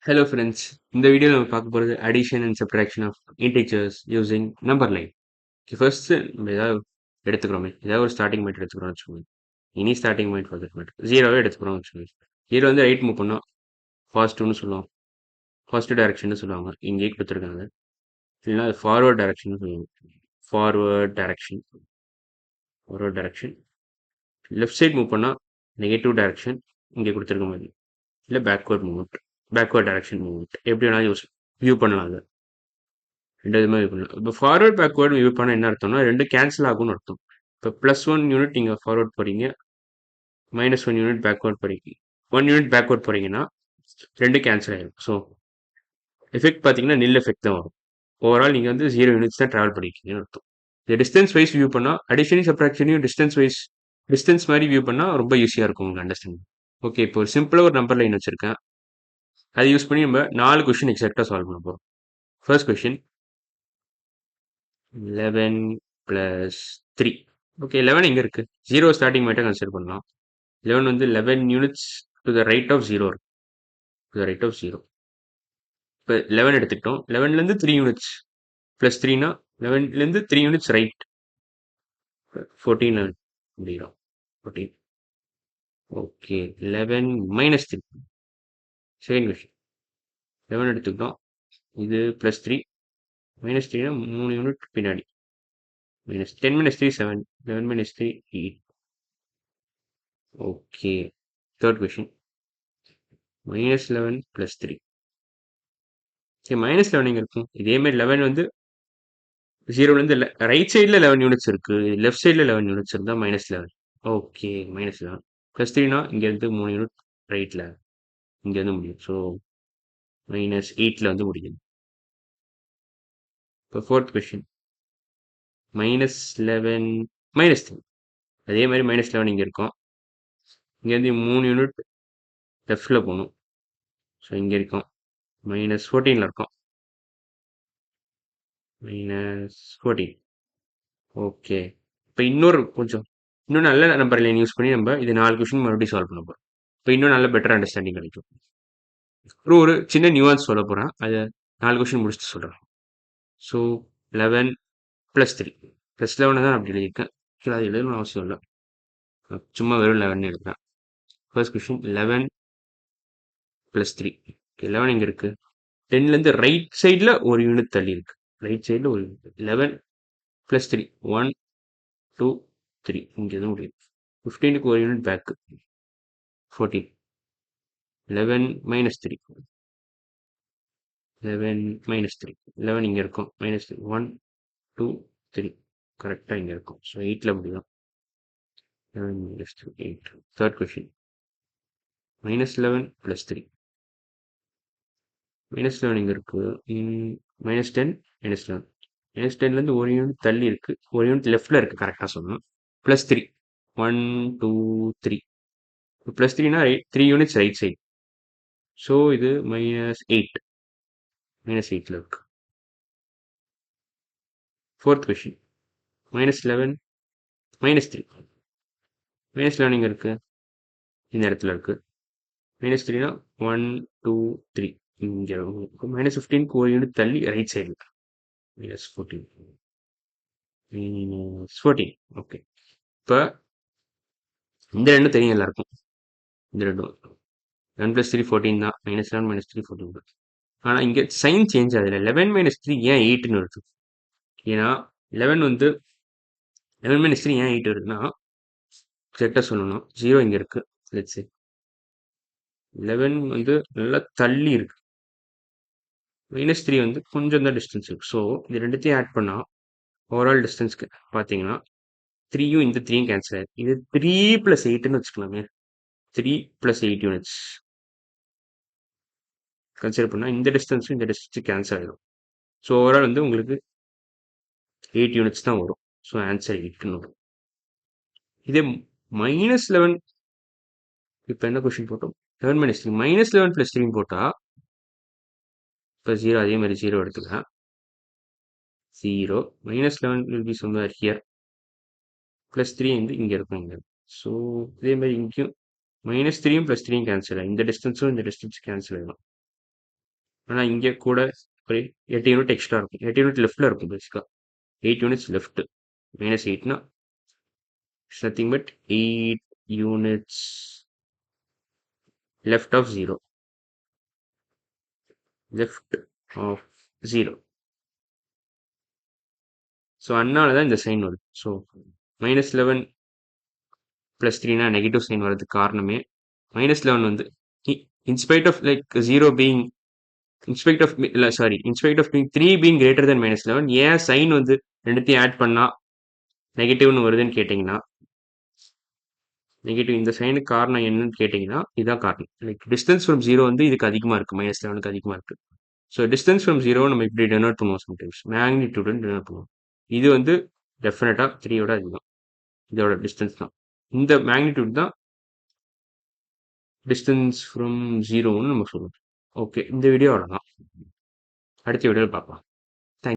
Hello friends, இந்த வீடியோல நம்ம பார்க்க போறது addition and subtraction of integers using number line. First நம்ம ஏதாவது எடுத்துக்கிறோமே, ஏதாவது ஒரு ஸ்டார்டிங் பாயிண்ட் எடுத்துக்கிறோம் வச்சுக்கோங்க. இனி starting point for that matter ஜீரோவே எடுத்துக்கிறோம் வச்சுக்கோங்க. ஜீரோ வந்து ரைட் மூவ் பண்ணோம், பாசிட்டிவ்னு சொல்லுவோம், பாசிட்டிவ் டைரக்ஷன் சொல்லுவாங்க. இங்கே கொடுத்துருக்காங்க, இல்லைன்னா அது ஃபார்வர்ட் டைரக்ஷன் சொல்லுவாங்க. Forward direction, forward direction. Left side move பண்ணால் நெகட்டிவ் டைரக்ஷன் இங்கே கொடுத்துருக்க மாதிரி, இல்லை backward movement, backward direction movement எப்படி வேணாலும் யூஸ் வியூ பண்ணலாம் அதை. ரெண்டு விதமாக வியூ பண்ணலாம். இப்போ ஃபார்வர்ட் பேக்வேர்டு வியூ பண்ண என்ன அர்த்தம்னா ரெண்டு கேன்சல் ஆகும்னு அர்த்தம். இப்போ +1 யூனிட் நீங்கள் ஃபார்வர்ட் போகிறீங்க, -1 யூனிட் பேக்வேர்ட் போகிறீங்க. 1 யூனிட் பேக்வேர்ட் போகிறீங்கன்னா ரெண்டு கேன்சல் ஆகிடும். ஸோ எஃபெக்ட் பார்த்தீங்கன்னா நில் எஃபெக்ட் தான் வரும். ஓவரால் நீங்கள் வந்து 0 யூனிட்ஸ் தான் ட்ராவல் பண்ணியிருக்கீங்கன்னு அர்த்தம். இது டிஸ்டன்ஸ் வைஸ் வியூ பண்ணால் அடிஷனையும் சப்ராக்ஷனையும் டிஸ்டன்ஸ் மாதிரி வியூ பண்ணால் ரொம்ப ஈஸியாக இருக்கும் உங்களுக்கு அண்டர்ஸ்டாண்ட். ஓகே, இப்போ ஒரு சிம்பிளாக ஒரு நம்பர் லைன் வச்சுருக்கேன். அதை யூஸ் பண்ணி நம்ம 4 கொஷின் எக்ஸாக்டாக சால்வ் பண்ண போகிறோம். First question 11 + 3. ஓகே, 11 எங்கே இருக்குது? 0 ஸ்டார்டிங் பாயிண்ட்டை கன்சிடர் பண்ணலாம். 11 வந்து 11 units to the right of 0 இருக்கு. To the right of 0. இப்போ 11 எடுத்துக்கிட்டோம். 11லேருந்து 3 யூனிட்ஸ் ப்ளஸ் 3னா 11லேருந்து 3 யூனிட்ஸ் ரைட். 14 முடியும். 14. ஓகே, 11 - 3. செகண்ட் கொஷின் 11 எடுத்துக்கிட்டோம். இது +3 -3னா 3 யூனிட் பின்னாடி. -10 - 3 7. 11 - 3 8. Okay, third question -11 + 3. சரி, -11 எங்கே இருக்கும்? இதேமாதிரி 11 வந்து 0லேருந்து ரைட் சைடில் 11 யூனிட்ஸ் இருக்குது, லெஃப்ட் சைடில் 11 யூனிட்ஸ் இருந்தால் -11. ஓகே, -11 +3னா இங்கேருந்து 3 யூனிட் ரைட்டில் இங்கேருந்து முடியும். ஸோ -8ல் வந்து முடியும். இப்போ ஃபோர்த் கொஷின் -11 -3. அதே மாதிரி -11 இங்கே இருக்கும். இங்கேருந்து 3 யூனிட் லெஃப்டில் போகணும். ஸோ இங்கே இருக்கும் -14ல் இருக்கும். -14. ஓகே, இப்போ இன்னும் நல்ல நம்பர் லைன் யூஸ் பண்ணி நம்ம இது 4 கொஷின் மறுபடியும் சால்வ் பண்ண போகிறோம். இப்போ இன்னும் நல்ல பெட்டர் அண்டர்ஸ்டாண்டிங் கிடைக்கும். அப்புறம் ஒரு சின்ன நியூவான்ஸ் சொல்ல போகிறேன், அதை 4 கொஷின் முடிச்சுட்டு சொல்கிறேன். ஸோ 11 + 3 +11 தான் அப்படி எழுதியிருக்கேன். அது எழுதணும்னு அவசியம் இல்லை, சும்மா வெறும் 11 எழுதுறேன். First question 11 + 3. 11 எங்கே இருக்குது? 10லேருந்து ரைட் சைடில் ஒரு யூனிட் தள்ளி இருக்கு. ரைட் சைடில் ஒரு யூனிட். 11 + 3 1 2 3 இங்கே தான் முடியும். 15க்கு ஒரு யூனிட் பேக்கு 14. 11 - 3. 11 - 3. 11 இங்கே இருக்கும். -3 1 2 3 கரெக்டாக இங்கே இருக்கும். ஸோ 8ல் முடியும். 11 - 3 8. Third question -11 + 3. -11 இங்கே இருக்குது. -10 -11. -10லேருந்து ஒரு யூனிட் தள்ளி இருக்குது, ஒரு யூனிட் லெஃப்டில் இருக்குது கரெக்டாக சொல்லணும். +3 1 2 3. +3னா 3 யூனிட்ஸ் ரைட் சைடு. ஸோ இது -8. -8ல் இருக்கு. Fourth question -11 -3. -11 இங்கே இருக்குது, இந்த இடத்துல இருக்குது. -3னா 1 2 3 இங்கே இருக்கும். -15க்கு ஒரு யூனிட் தள்ளி ரைட் சைடு இருக்கு. -14 -14. ஓகே, இப்போ இந்த ரெண்டும் தெரியும் எல்லாருக்கும். இந்த ரெண்டும் 11 + 3 14 தான். -11 - 3 14 தான். ஆனால் இங்கே சைன் சேஞ்ச் ஆகுது. 11 - 3 ஏன் 8ன்னு வருது? ஏன்னா 11 வந்து 11 - 3 ஏன் 8 வருதுன்னா, செட்டாக சொல்லணும், 0 இங்கே இருக்குது. லெட்ஸ் சே 11 வந்து நல்லா தள்ளி இருக்கு, -3 வந்து கொஞ்சம் தான் டிஸ்டன்ஸ் இருக்கு. ஸோ இது ரெண்டுத்தையும் ஆட் பண்ணால் ஓவரால் டிஸ்டன்ஸ்க்கு பார்த்தீங்கன்னா 3யும் இந்த 3யும் கேன்சல் ஆயிடும். இது 3 + 8ன்னு வச்சுக்கலாமே. 3 + 8 யூனிட்ஸ் கன்சிடர் பண்ணால் இந்த டிஸ்டன்ஸும் இந்த டிஸ்டன்ஸும் கேன்சல் ஆகிடும். ஸோ ஓவரால் வந்து உங்களுக்கு 8 யூனிட்ஸ் தான் வரும். ஸோ ஆன்சர் 8ன்னு வரும். இதே -11, இப்போ என்ன கொஷின் போட்டோம்? 11 - 3 -11 + 3 போட்டால் இப்போ 0 அதே மாதிரி 0 எடுத்துக்கலாம். 0 -11 will be somewhere here. +3 வந்து இங்கே இருக்கும் இங்கே. ஸோ இதே மாதிரி இங்கேயும் -3யும் +3யும் கேன்சல் ஆகும். இந்த டிஸ்டன்ஸும் இந்த டிஸ்டன்ஸ் கேன்சல் ஆகிடும். ஆனால் இங்கே கூட ஒரு 8 யூனிட் எக்ஸ்ட்ரா இருக்கும். 8 யூனிட் லெஃப்ட்டில் இருக்கும் பேசிக்காக. 8 யூனிட்ஸ் லெஃப்ட். -8னா it's nothing but 8 units left of 0. Left of 0. So அதனால தான் இந்த சைன் வருது. ஸோ -11 + 3னா நெகட்டிவ் சைன் வரதுக்கு காரணமே -11 வந்து in spite of like 0 being inspect of இல்லை sorry inspect of being 3 being greater than -11 ஏன் சைன் வந்து ரெண்டுத்தையும் ஆட் பண்ணா நெகட்டிவ்னு வருதுன்னு கேட்டிங்கன்னா நெகட்டிவ் இந்த சைனுக்கு காரணம் என்னன்னு கேட்டிங்கன்னா இதான் காரணம். லைக் டிஸ்டன்ஸ் ஃப்ரம் 0 வந்து இதுக்கு அதிகமாக இருக்குது, -11க்கு அதிகமாக இருக்குது. ஸோ டிஸ்டன்ஸ் ஃப்ரம் 0 நம்ம இப்படி டெனோட் பண்ணுவோம் சம்டைம்ஸ் மேக்னிடியூடுன்னு டெனோட் பண்ணுவோம். இது வந்து டெஃபினட்டாக 3யோட அதிகம். இதோட டிஸ்டன்ஸ் தான் இந்த மேக்னிடியூட் தான் டிஸ்டன்ஸ் ஃப்ரம் 0ன்னு நம்ம சொல்லுவோம். ஓகே, இந்த வீடியோ அவ்வளோதான். அடுத்த வீடியோவில் பார்க்கலாம்.